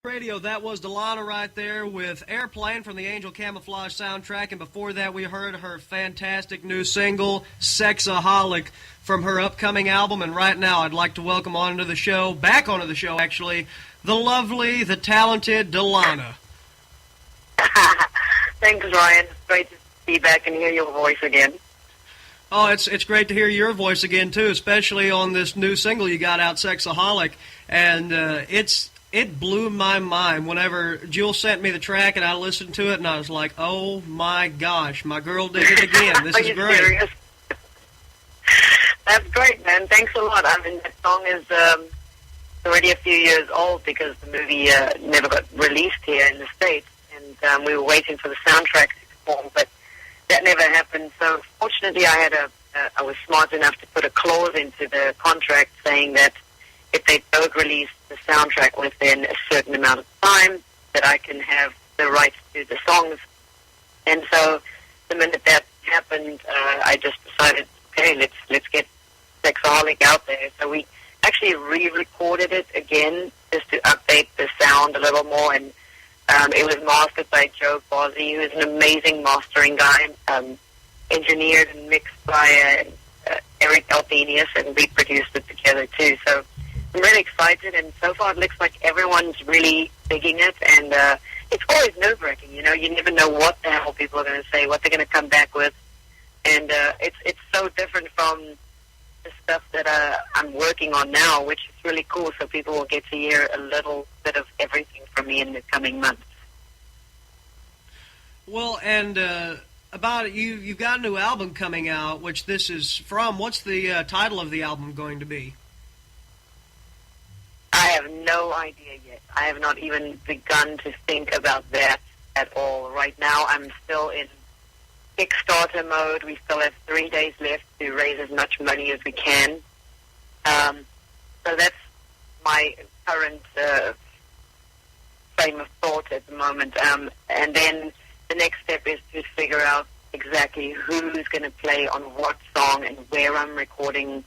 Radio, that was Dilana right there with Airplane from the Angel Camouflage soundtrack, and before that we heard her fantastic new single, Sexaholic, from her upcoming album. And right now I'd like to welcome onto the show, back onto the show actually, the lovely, the talented Dilana. Thanks, Ryan. It's great to be back and hear your voice again. Oh, it's great to hear your voice again too, especially on this new single you got out, Sexaholic, and it blew my mind whenever Jewel sent me the track and I listened to it and I was like, oh my gosh, my girl did it again. This Are is you great. Serious? That's great, man. Thanks a lot. I mean, that song is already a few years old because the movie never got released here in the States, and we were waiting for the soundtrack to perform, but that never happened. So fortunately I was smart enough to put a clause into the contract saying that if they don't release the soundtrack within a certain amount of time, that I can have the rights to the songs. And so the minute that happened, I just decided, okay, let's get Sexaholic out there. So we actually re-recorded it again just to update the sound a little more, and it was mastered by Joe Bozzi, who's an amazing mastering guy, engineered and mixed by Eric Albenius, and we produced it together too. So I'm really excited, and so far it looks like everyone's really digging it, and it's always nerve-wracking, you know. You never know what the hell people are going to say, what they're going to come back with, and it's so different from the stuff that I'm working on now, which is really cool, so people will get to hear a little bit of everything from me in the coming months. Well, and about it, you've got a new album coming out, which this is from. What's the title of the album going to be? I have no idea yet. I have not even begun to think about that at all. Right now, I'm still in Kickstarter mode. We still have 3 days left to raise as much money as we can. So that's my current frame of thought at the moment. And then the next step is to figure out exactly who's going to play on what song and where I'm recording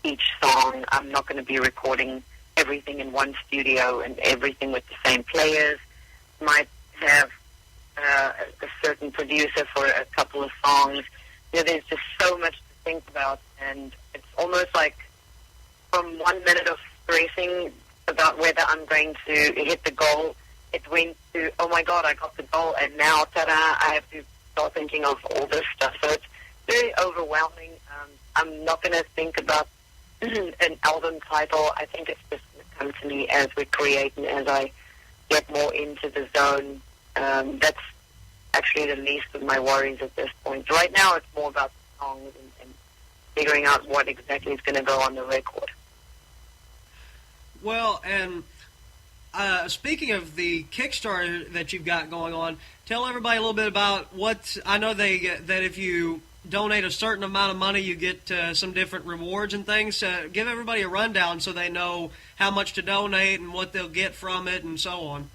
each song. I'm not going to be recording everything in one studio and everything with the same players. Might have a certain producer for a couple of songs. You know, there's just so much to think about, and it's almost like from 1 minute of stressing about whether I'm going to hit the goal, it went to, oh my God, I got the goal, and now, ta-da, I have to start thinking of all this stuff. So it's very overwhelming. I'm not going to think about an album title. I think it's just going to come to me as we create and as I get more into the zone. That's actually the least of my worries at this point. Right now it's more about the songs and figuring out what exactly is going to go on the record. Well, and speaking of the Kickstarter that you've got going on, tell everybody a little bit about what, I know that if you donate a certain amount of money, you get some different rewards and things. Give everybody a rundown so they know how much to donate and what they'll get from it and so on.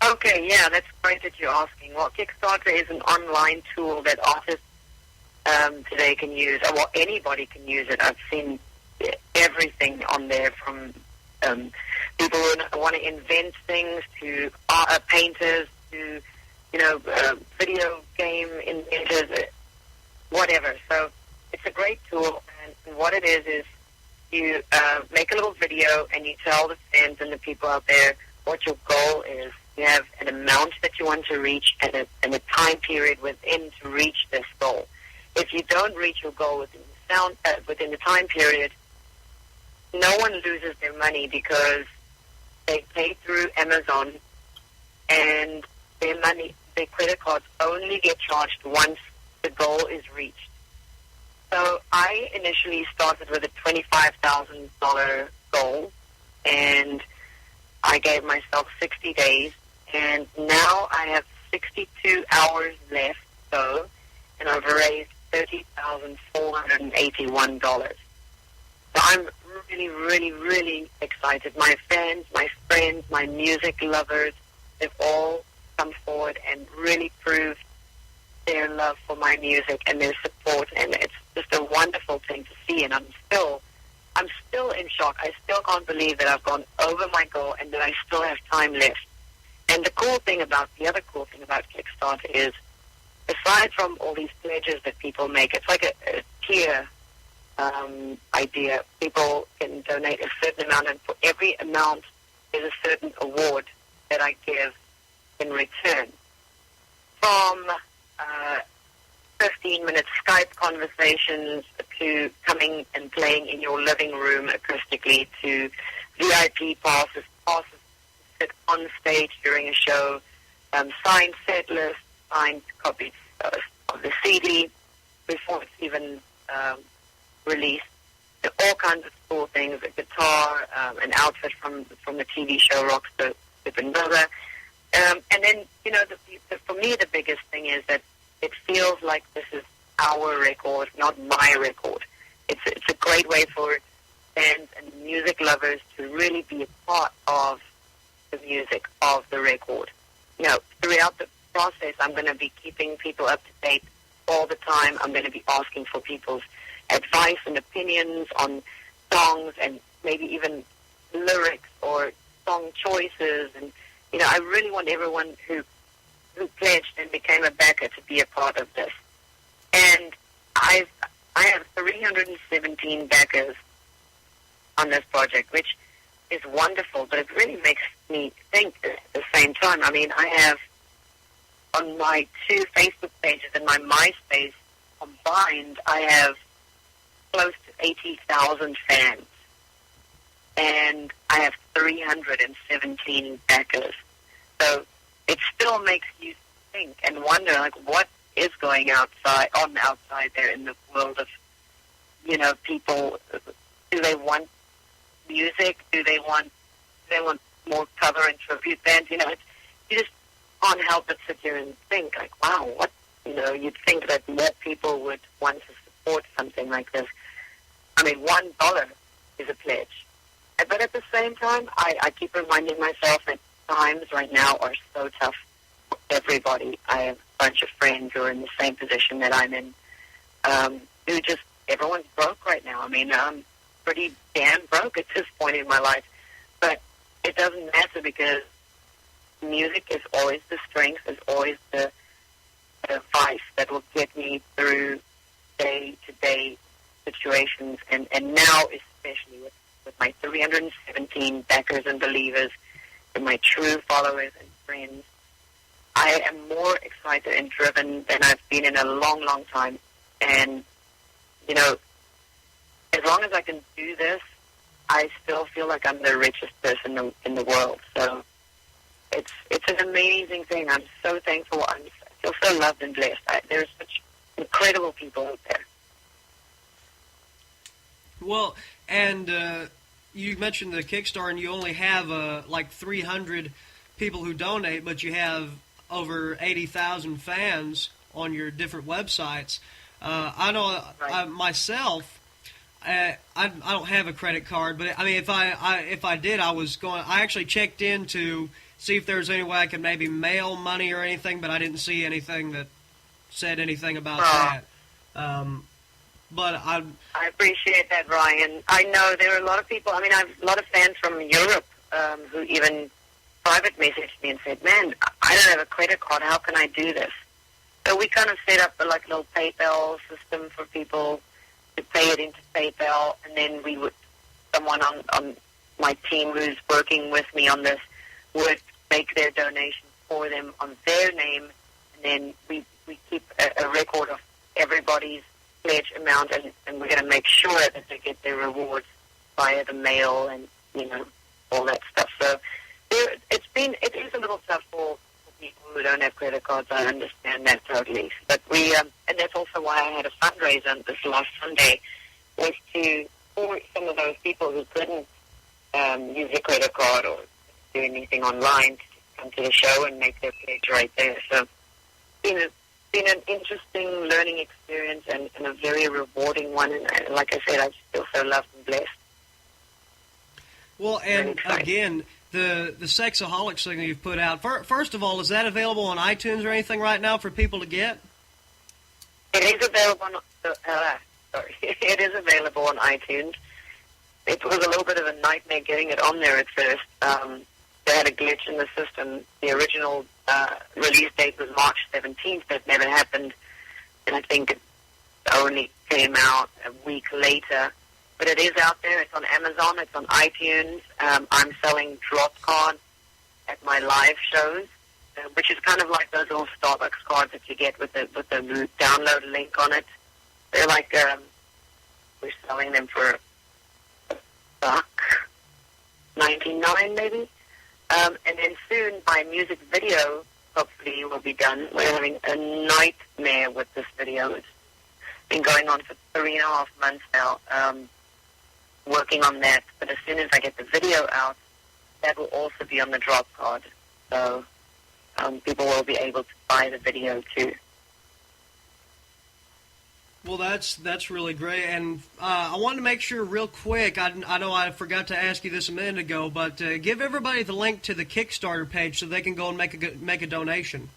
Okay, yeah, that's great that you're asking. Well, Kickstarter is an online tool that artists today can use. Well, anybody can use it. I've seen everything on there, from people who want to invent things to painters to, video game inventors, whatever. So it's a great tool, and what it is you make a little video and you tell the fans and the people out there what your goal is. You have an amount that you want to reach and a time period within to reach this goal. If you don't reach your goal within the time period, no one loses their money because they pay through Amazon, and their credit cards only get charged once the goal is reached. So I initially started with a $25,000 goal, and I gave myself 60 days, and now I have 62 hours left, and I've raised $30,481. So I'm really, really, really excited. My fans, my friends, my music lovers, they've all come forward and really proved their love for my music and their support, and it's just a wonderful thing to see, and I'm still I'm still in shock. I still can't believe that I've gone over my goal and that I still have time left. And the other cool thing about Kickstarter is, aside from all these pledges that people make, it's like a tier idea. People can donate a certain amount, and for every amount, there's a certain award that I give in return. From 15-minute Skype conversations to coming and playing in your living room acoustically to VIP passes to sit on stage during a show, signed set lists, signed copies of the CD before it's even released. There are all kinds of cool things, a guitar, an outfit from the TV show Rock Supernova. And then, for me, the biggest thing is that it feels like this is our record, not my record. It's a great way for fans and music lovers to really be a part of the music of the record. Throughout the process, I'm going to be keeping people up to date all the time. I'm going to be asking for people's advice and opinions on songs and maybe even lyrics or song choices. And, I really want everyone who pledged and became a backer to be a part of this. And I have 317 backers on this project, which is wonderful, but it really makes me think at the same time. I mean, I have on my 2 Facebook pages and my MySpace combined, I have close to 80,000 fans. And I have 317 backers. So it still makes you think and wonder, like, what is going outside there in the world of, people? Do they want music? Do they want more cover and tribute bands? You just can't help but sit here and think, like, wow, what, you'd think that more people would want to support something like this. I mean, $1 is a pledge. But at the same time, I keep reminding myself that times right now are so tough for everybody. I have a bunch of friends who are in the same position that I'm in, everyone's broke right now. I mean, I'm pretty damn broke at this point in my life. But it doesn't matter because music is always the strength, is always the vice that will get me through day-to-day situations. And now especially with my 317 backers and believers, and my true followers and friends, I am more excited and driven than I've been in a long, long time. And, as long as I can do this, I still feel like I'm the richest person in the world. So it's an amazing thing. I'm so thankful. I feel so loved and blessed. There's such incredible people out there. Well, and you mentioned the Kickstarter, and you only have like 300 people who donate, but you have over 80,000 fans on your different websites. I know right. Myself, I don't have a credit card, but I mean, if I did, I actually checked in to see if there's any way I could maybe mail money or anything, but I didn't see anything that said anything about that. But I appreciate that, Ryan. I know there are a lot of people. I mean, I have a lot of fans from Europe who even private messaged me and said, "Man, I don't have a credit card. How can I do this?" So we kind of set up a little PayPal system for people to pay it into PayPal, and then someone on my team who's working with me on this would make their donation for them on their name, and then we keep a record of everybody's pledge amount, and we're going to make sure that they get their rewards via the mail and all that stuff. So it is a little tough for people who don't have credit cards. I understand that totally, but and that's also why I had a fundraiser this last Sunday, was for some of those people who couldn't use a credit card or do anything online to come to the show and make their pledge right there. So it's been an interesting learning experience and a very rewarding one. And like I said, I feel so loved and blessed. Well, and again, the Sexaholics thing that you've put out, first of all, is that available on iTunes or anything right now for people to get? It is available on, it is available on iTunes. it was a little bit of a nightmare getting it on there at first. They had a glitch in the system. The original release date was March 17th. That never happened, and I think it only came out a week later. But it is out there. It's on Amazon. It's on iTunes. I'm selling drop cards at my live shows, which is kind of like those little Starbucks cards that you get with the download link on it. They're like we're selling them for $1.99 maybe. And then soon my music video hopefully will be done. We're having a nightmare with this video. It's been going on for 3.5 months now, working on that. But as soon as I get the video out, that will also be on the drop card. So people will be able to buy the video too. Well, that's really great, and I wanted to make sure real quick, I know I forgot to ask you this a minute ago, but give everybody the link to the Kickstarter page so they can go and make a donation.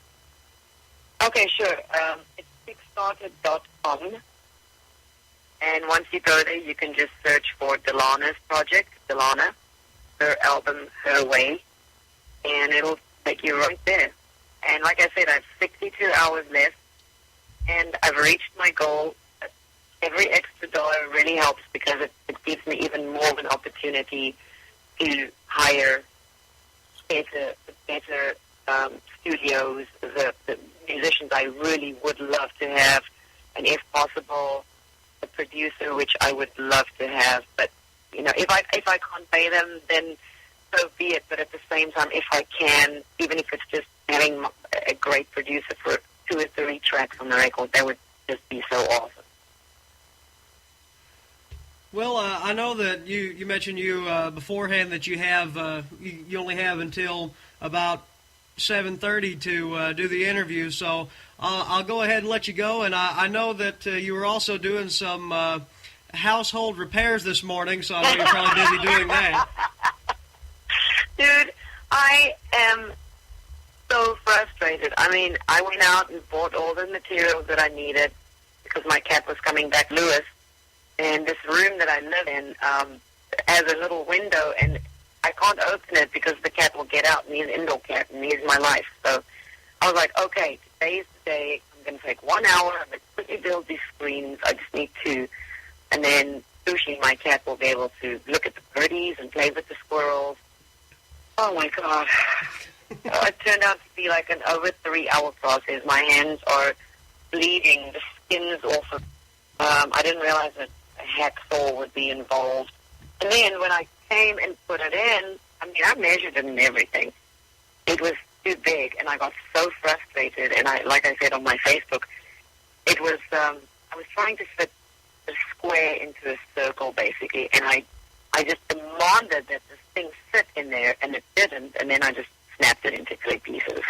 Okay, sure. It's Kickstarter.com, and once you go there, you can just search for Dilana's project, Dilana, her album, Her Way, and it'll take you right there. And like I said, I have 62 hours left, and I've reached my goal. Every extra dollar really helps because it gives me even more of an opportunity to hire better studios, the musicians I really would love to have, and if possible, a producer, which I would love to have. But you know, if I can't pay them, then so be it. But at the same time, if I can, even if it's just having a great producer for 2 or 3 tracks on the record, that would just be so awesome. Well, I know that you mentioned beforehand that you have you only have until about 7:30 to do the interview, so I'll go ahead and let you go. And I know that you were also doing some household repairs this morning, so I know you're probably busy doing that. Dude, I am so frustrated. I mean, I went out and bought all the materials that I needed because my cat was coming back, Lewis. And this room that I live in has a little window, and I can't open it because the cat will get out, and he's an indoor cat, and he's my life. So I was like, okay, today's the day. I'm going to take 1 hour. I'm going to quickly build these screens. I just need 2. And then Sushi, my cat, will be able to look at the birdies and play with the squirrels. Oh, my God. It turned out to be like an over 3-hour process. My hands are bleeding. The skin's off of I didn't realize that a hacksaw would be involved. And then when I came and put it in, I mean, I measured it and everything. It was too big, and I got so frustrated. And like I said on my Facebook, it was, I was trying to fit a square into a circle, basically, and I just demanded that this thing sit in there, and it didn't, and then I just snapped it into 3 pieces.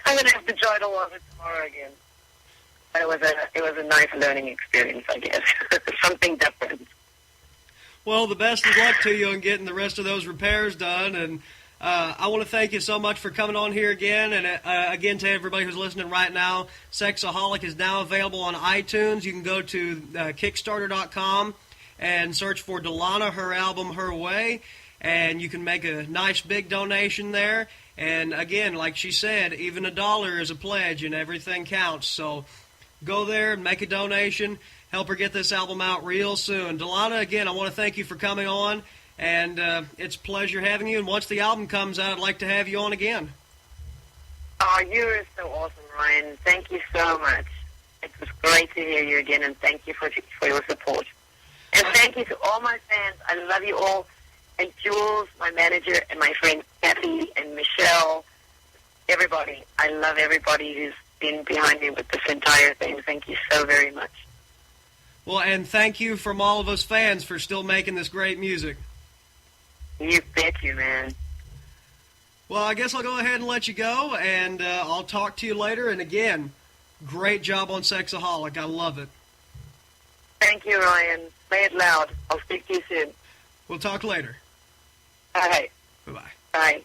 I'm going to have to try it all over tomorrow again. But it was a nice learning experience, I guess. Something different. Well, the best of luck to you on getting the rest of those repairs done. And I want to thank you so much for coming on here again. And again, to everybody who's listening right now, Sexaholic is now available on iTunes. You can go to Kickstarter.com and search for Dilana, her album, Her Way. And you can make a nice big donation there. And again, like she said, even $1 is a pledge and everything counts. So go there and make a donation. Help her get this album out real soon. Dilana, again, I want to thank you for coming on. And it's a pleasure having you. And once the album comes out, I'd like to have you on again. Oh, you're so awesome, Ryan. Thank you so much. It was great to hear you again, and thank you for your support. And thank you to all my fans. I love you all. And Jules, my manager, and my friend Kathy and Michelle, everybody. I love everybody who's been behind me with this entire thing. Thank you so very much. Well, and thank you from all of us fans for still making this great music. You bet you, man. Well, I guess I'll go ahead and let you go, and I'll talk to you later. And again, great job on Sexaholic. I love it. Thank you, Ryan. Say it loud. I'll speak to you soon. We'll talk later. All right. Bye-bye. Bye.